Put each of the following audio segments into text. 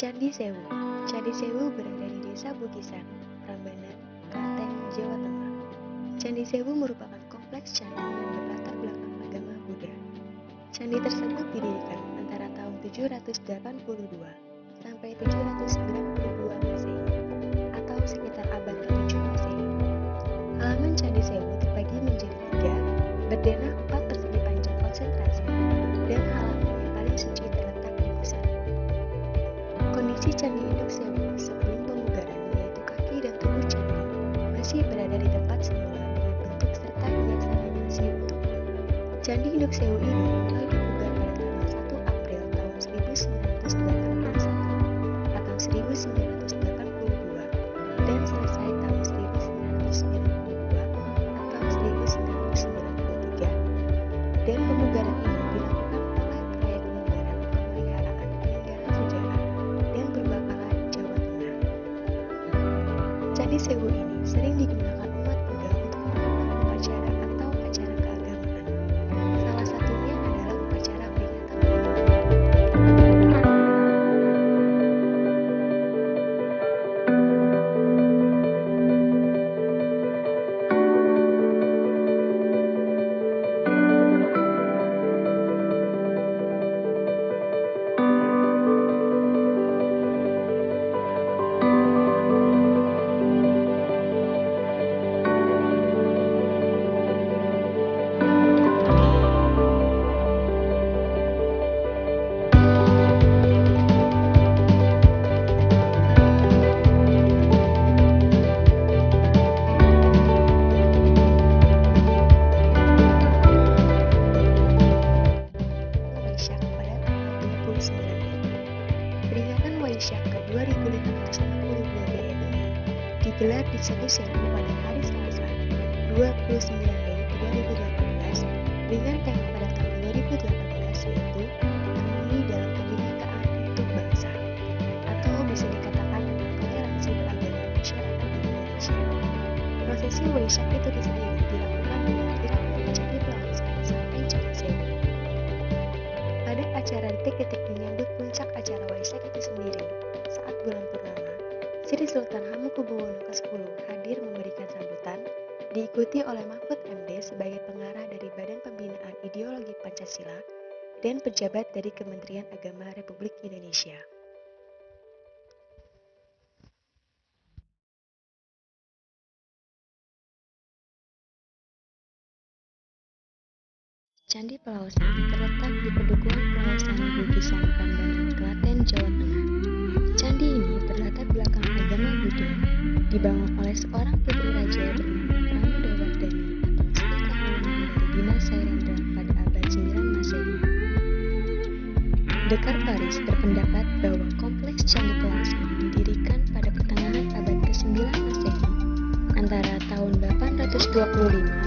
Candi Sewu. Candi Sewu berada di Desa Bukisan, Prambanan, Klaten, Jawa Tengah. Candi Sewu merupakan kompleks candi yang berlatar belakang agama Buddha. Candi tersebut didirikan antara tahun 782 sampai 792 Masehi atau sekitar abad ke-7 Masehi. Halaman Candi Sewu terbagi menjadi 3, berdenah 4 persegi panjang konsentrasi, dan halaman yang paling suci terletak di pusat. Kondisi Candi Induk Sewu sebelum pemugaran, yaitu kaki dan tubuh candi, masih berada di tempat semula dengan bentuk serta hiasan yang masih utuh. Candi Induk Sewu ini mulai dipugar pada tanggal 1 April tahun 1981 atau 1982 dan selesai tahun 1992 atau 1993, dan pemugaran ini dilakukan oleh proyek pemugaran pemeliharaan peninggalan sejarah dan perbakalan Jawa Tengah. Candi Sewu ini sering digunakan umat Buddha untuk melakukan upacara atau acara keagamaan. Salah satunya adalah upacara peringatan Bulan. Peringatan Waisak ke-2562 BE ini digelar di Candi Sewu pada hari Selasa, 29 Mei 2018 dengan tema pada tahun 2018 yaitu Harmoni dalam Kebinekaan untuk Bangsa, atau bisa dikatakan toleransi beragama masyarakat Indonesia. Prosesi Waisak itu sendiri dilakukan dengan kirap dari Candi Pelausan sampai Candi Sewu. Pada acara detik-detik menyambut puncak acara Waisak itu sendiri, saat bulan purnama, Sri Sultan Hamengkubuwono ke-10 hadir memberikan sambutan, diikuti oleh Mahfud MD sebagai pengarah dari Badan Pembinaan Ideologi Pancasila dan pejabat dari Kementerian Agama Republik Indonesia. Candi Pelausan terletak di Pedukuhan Pelausan Bukisan, Prambanan, Klaten, Jawa Tengah. Candi ini berlatar belakang agama Buddha, dibangun oleh seorang putri raja bernama Pramodawardhani atau Sri Kahiyang dari Dinas Sairendra pada abad 9 Masehi. Dekartaris berpendapat bahwa kompleks Candi Pelausan didirikan pada pertengahan abad ke-9 Masehi antara tahun 825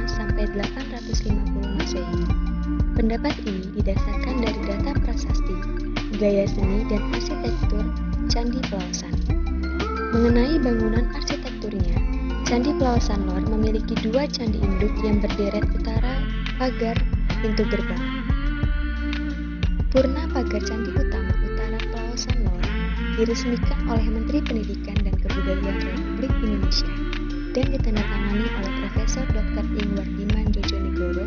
sampai 850 Masehi. Pendapat ini didasarkan dari data prasasti, gaya seni dan arsitektur Candi Pelausan. Mengenai bangunan arsitekturnya, Candi Pelausan Lor memiliki 2 candi induk yang berderet utara pagar pintu gerbang. Purna pagar Candi Utama Utara Pelausan Lor diresmikan oleh Menteri Pendidikan dan Kebudayaan Republik Indonesia dan ditandatangani oleh Profesor Dr. Ingwar Iman Jojonegoro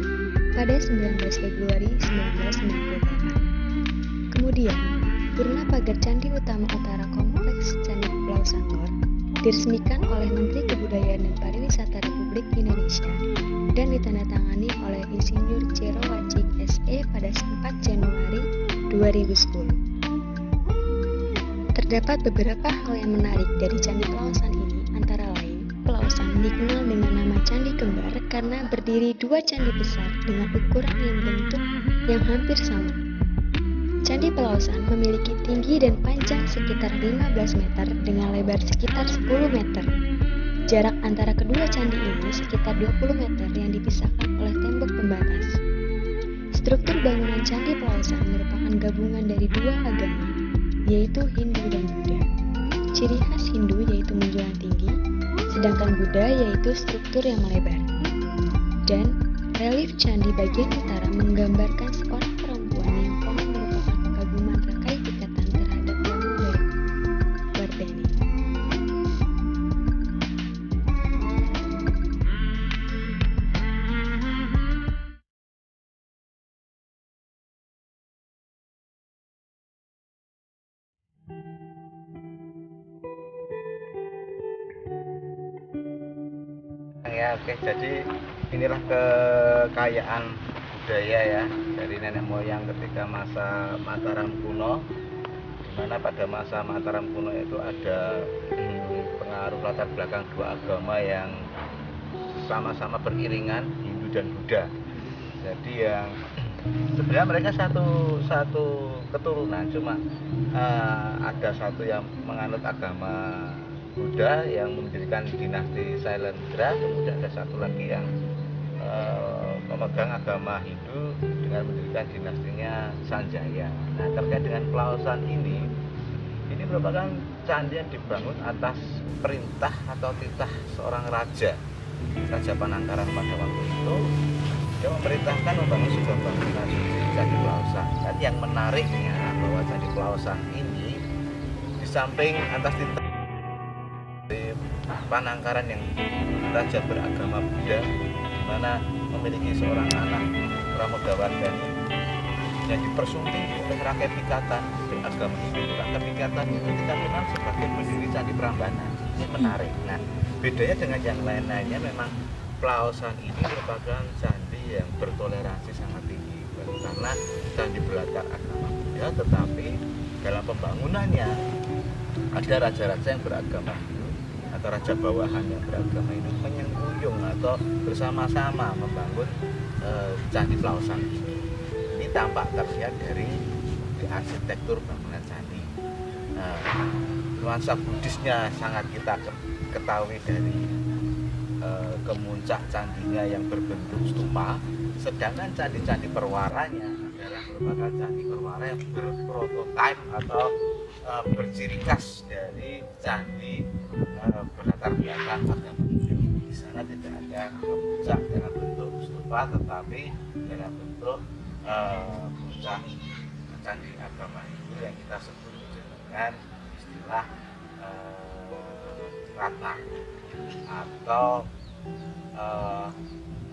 pada 19 Februari 1998. Kemudian, Purna pagar Candi Utama Utara Kompleks Candi Pelausan Lor diresmikan oleh Menteri Kebudayaan dan Pariwisata Republik Indonesia dan ditandatangani oleh Insinyur Jero Wacik SE pada 4 Januari 2010. Terdapat beberapa hal yang menarik dari Candi Pelausan ini, antara lain Pelausan dikenal dengan nama Candi Kembar karena berdiri 2 candi besar dengan ukuran yang bentuk yang hampir sama. Candi Pelausan memiliki tinggi dan panjang sekitar 15 meter dengan lebar sekitar 10 meter. Jarak antara kedua candi ini sekitar 20 meter yang dipisahkan oleh tembok pembatas. Struktur bangunan Candi Pelausan merupakan gabungan dari 2 agama, yaitu Hindu dan Buddha. Ciri khas Hindu yaitu menjulang tinggi, sedangkan Buddha yaitu struktur yang melebar. Dan relief candi bagian utara menggambarkan seorang perempuan yang konon merupakan kekaguman Rakai Pikatan terhadap Yang Gaib. ya. Oke, jadi inilah kekayaan budaya ya dari nenek moyang ketika masa Mataram kuno, di mana pada masa Mataram kuno itu ada pengaruh latar belakang dua agama yang sama-sama beriringan, Hindu dan Buddha. Jadi yang sebenarnya mereka satu keturunan, cuma ada satu yang menganut agama Buddha yang mendirikan dinasti Sailendra, kemudian ada satu lagi yang memegang agama Hindu dengan mendirikan dinastinya Sanjaya. Nah, terkait dengan Plaosan ini merupakan candi yang dibangun atas perintah atau titah seorang Raja Panangkaran pada waktu itu. Dia memerintahkan membangun sebuah bangunan suci Candi Plaosan. Dan yang menariknya bahwa Candi Plaosan ini di samping atas titah Panangkaran yang raja beragama Buddha, di mana memiliki seorang anak Pramodawardhani yang dipersunting oleh rakyat Pikatan beragama Hindu. Rakyat Pikatan itu kita kenal sebagai pendiri Candi Prambanan. Ini menarik. Nah, bedanya dengan yang lain-lainnya memang Plaosan ini merupakan candi yang bertoleransi sangat tinggi, karena candi berlatar agama Buddha, tetapi dalam pembangunannya ada raja-raja yang beragama Hindu atau raja bawahan yang beragama Hindu menyengkuyung atau bersama-sama membangun Candi Plaosan ini. Ini tampak terlihat dari arsitektur bangunan candi. Nuansa Buddhisnya sangat kita ketahui dari kemuncak candinya yang berbentuk stupa, sedangkan candi-candi perwaranya adalah merupakan candi perwara yang berprototipe atau berciri khas dari candi berlatar belakang agama Hindu. Di sana tidak ada kemuncak dalam bentuk stupa, tetapi dalam bentuk puncak candi agama Hindu yang kita sebut dengan istilah ratna, atau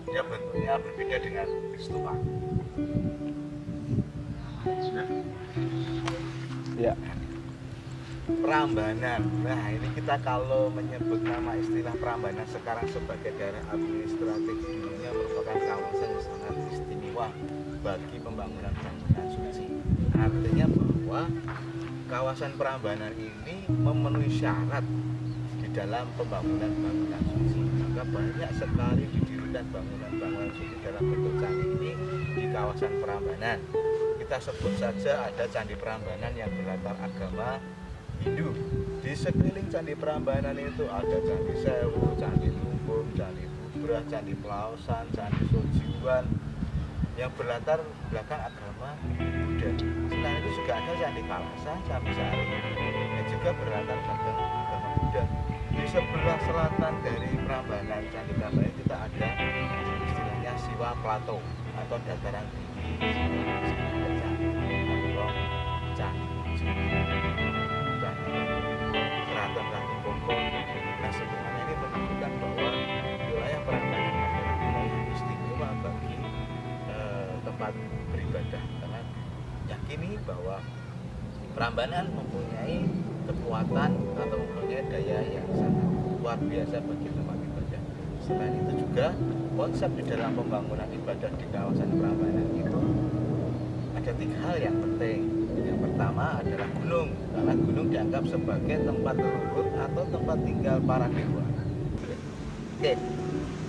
dia bentuknya berbeda dengan stupa. Ya. Prambanan. Nah, ini kita kalau menyebut nama istilah Prambanan sekarang sebagai daerah administratif dunia merupakan kawasan yang sangat istimewa bagi pembangunan bangunan suci. Artinya bahwa kawasan Prambanan ini memenuhi syarat di dalam pembangunan bangunan suci. Maka banyak sekali didirikan bangunan-bangunan suci dalam bentuk candi ini di kawasan Prambanan. Kita sebut saja ada Candi Prambanan yang berlatar agama Hindu. Di sekeliling Candi Prambanan itu ada Candi Sewu, Candi Lumbung, Candi Bubrah, Candi Plaosan, Candi Sojiwan yang berlatar belakang agama Buddha. Selain itu juga ada Candi Kalasa, Candi Sari yang juga berlatar belakang agama Buddha. Di sebelah selatan dari Prambanan, Candi Prambanan kita ada istilahnya Siwa Plateau atau dataran tinggi Keraton Ratu Boko. Nah, sebenarnya ini menunjukkan bahwa wilayah Prambanan adalah wilayah istimewa bagi tempat beribadah, karena yakini bahwa Prambanan mempunyai kekuatan atau mempunyai daya yang sangat luar biasa bagi tempat ibadah. Selain itu juga konsep di dalam pembangunan ibadah di kawasan Prambanan itu ada 3 hal yang penting. Yang pertama adalah gunung, karena gunung dianggap sebagai tempat leluhur atau tempat tinggal para dewa. Oke,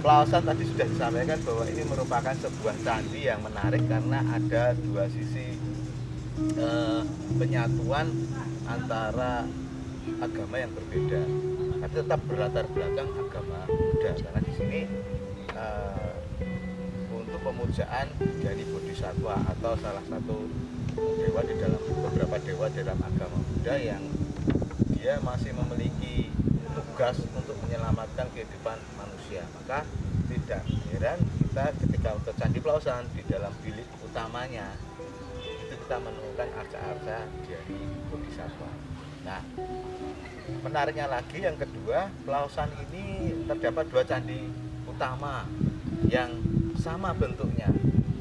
Plaosan tadi sudah disampaikan bahwa ini merupakan sebuah candi yang menarik karena ada 2 sisi penyatuan antara agama yang berbeda, tapi tetap berlatar belakang agama Buddha, karena di sini untuk pemujaan dari Bodhisattva atau salah satu dewa di dalam beberapa dewa dalam agama Buddha yang dia masih memiliki tugas untuk menyelamatkan kehidupan manusia. Maka tidak heran kita ketika ke Candi Plaosan di dalam bilik utamanya itu kita menemukan arca-arca dari Bodhisattva. Nah, menariknya lagi yang kedua, Plaosan ini terdapat 2 candi utama yang sama bentuknya,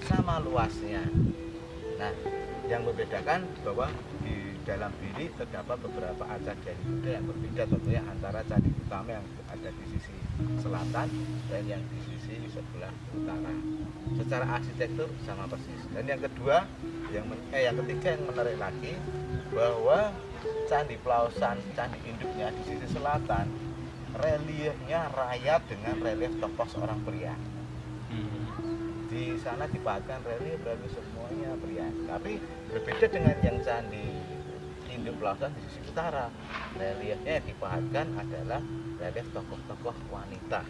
sama luasnya. Nah, yang membedakan bahwa di dalam diri terdapat beberapa acadan Buddha yang berbeda tentunya antara candi utama yang ada di sisi selatan dan yang di sisi sebelah utara. Secara arsitektur sama persis. Dan yang kedua, yang ketiga yang menarik lagi, bahwa Candi Plaosan, candi induknya di sisi selatan, reliefnya raya dengan relief tokoh seorang pria. Di sana dipakai relief semuanya pria. Tapi berbeda dengan yang candi induk Plaosan di sisi utara, reliefnya yang dipahatkan adalah relief tokoh-tokoh wanita.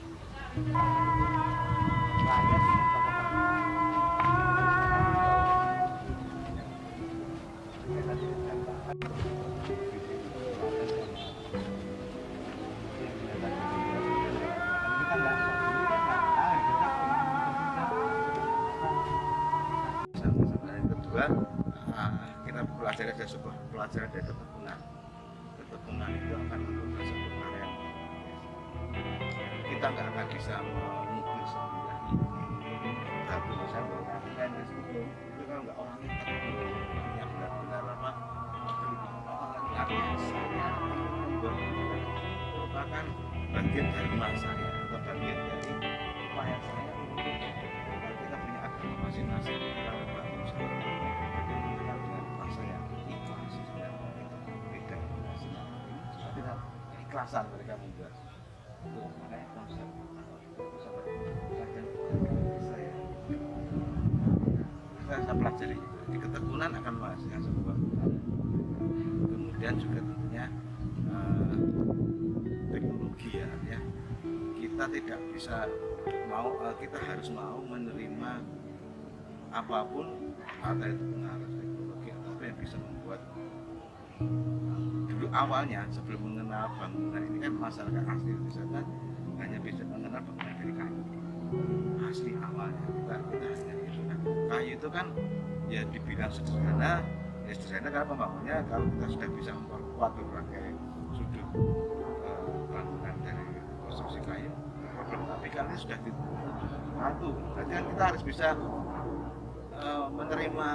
Raya dengan kedua, kita pelajari ada sebuah pelajaran dari ketepungan. Ketepungan itu akan membuat sebuah area. Kita nggak akan bisa mengukir sembilan satu bisa mengatakan itu kalau nggak orangnya yang benar-benar apa saya merupakan bagian dari masa saya atau bagian dari upaya saya. Kita punya agama masing-masing, kita bagus dengan masa yang ikhlas dan beda dengan keikhlasan mereka membuat. Makanya konsep saya pelajari di ketekunan akan menghasilkan sebuah. Kemudian juga tentunya teknologi ya, kita tidak bisa kita harus mau menerima apapun ada itu pengaruh teknologi atau apa yang bisa membuat. Dulu awalnya sebelum mengenal bangunan ini kan masyarakat asli Indonesia kan hanya bisa mengenal bangunan dari kayu asli awalnya kita hanya itu kan kayu itu kan ya dibilang sederhana karena pembangunnya kalau kita sudah bisa memperkuat berbagai sudut bangunan dari konstruksi kayu problem, tapi kali ini sudah satu berarti kan kita harus bisa menerima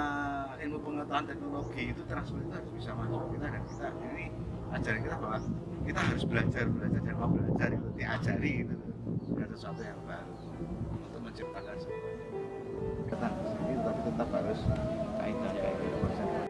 ilmu pengetahuan teknologi itu transfer itu harus bisa masuk kita dan kita ini ajarin kita bahwa kita harus belajar dan mau belajar itu diajari itu ada sesuatu yang baru untuk menciptakan sesuatu kita sendiri tapi tetap harus kaitan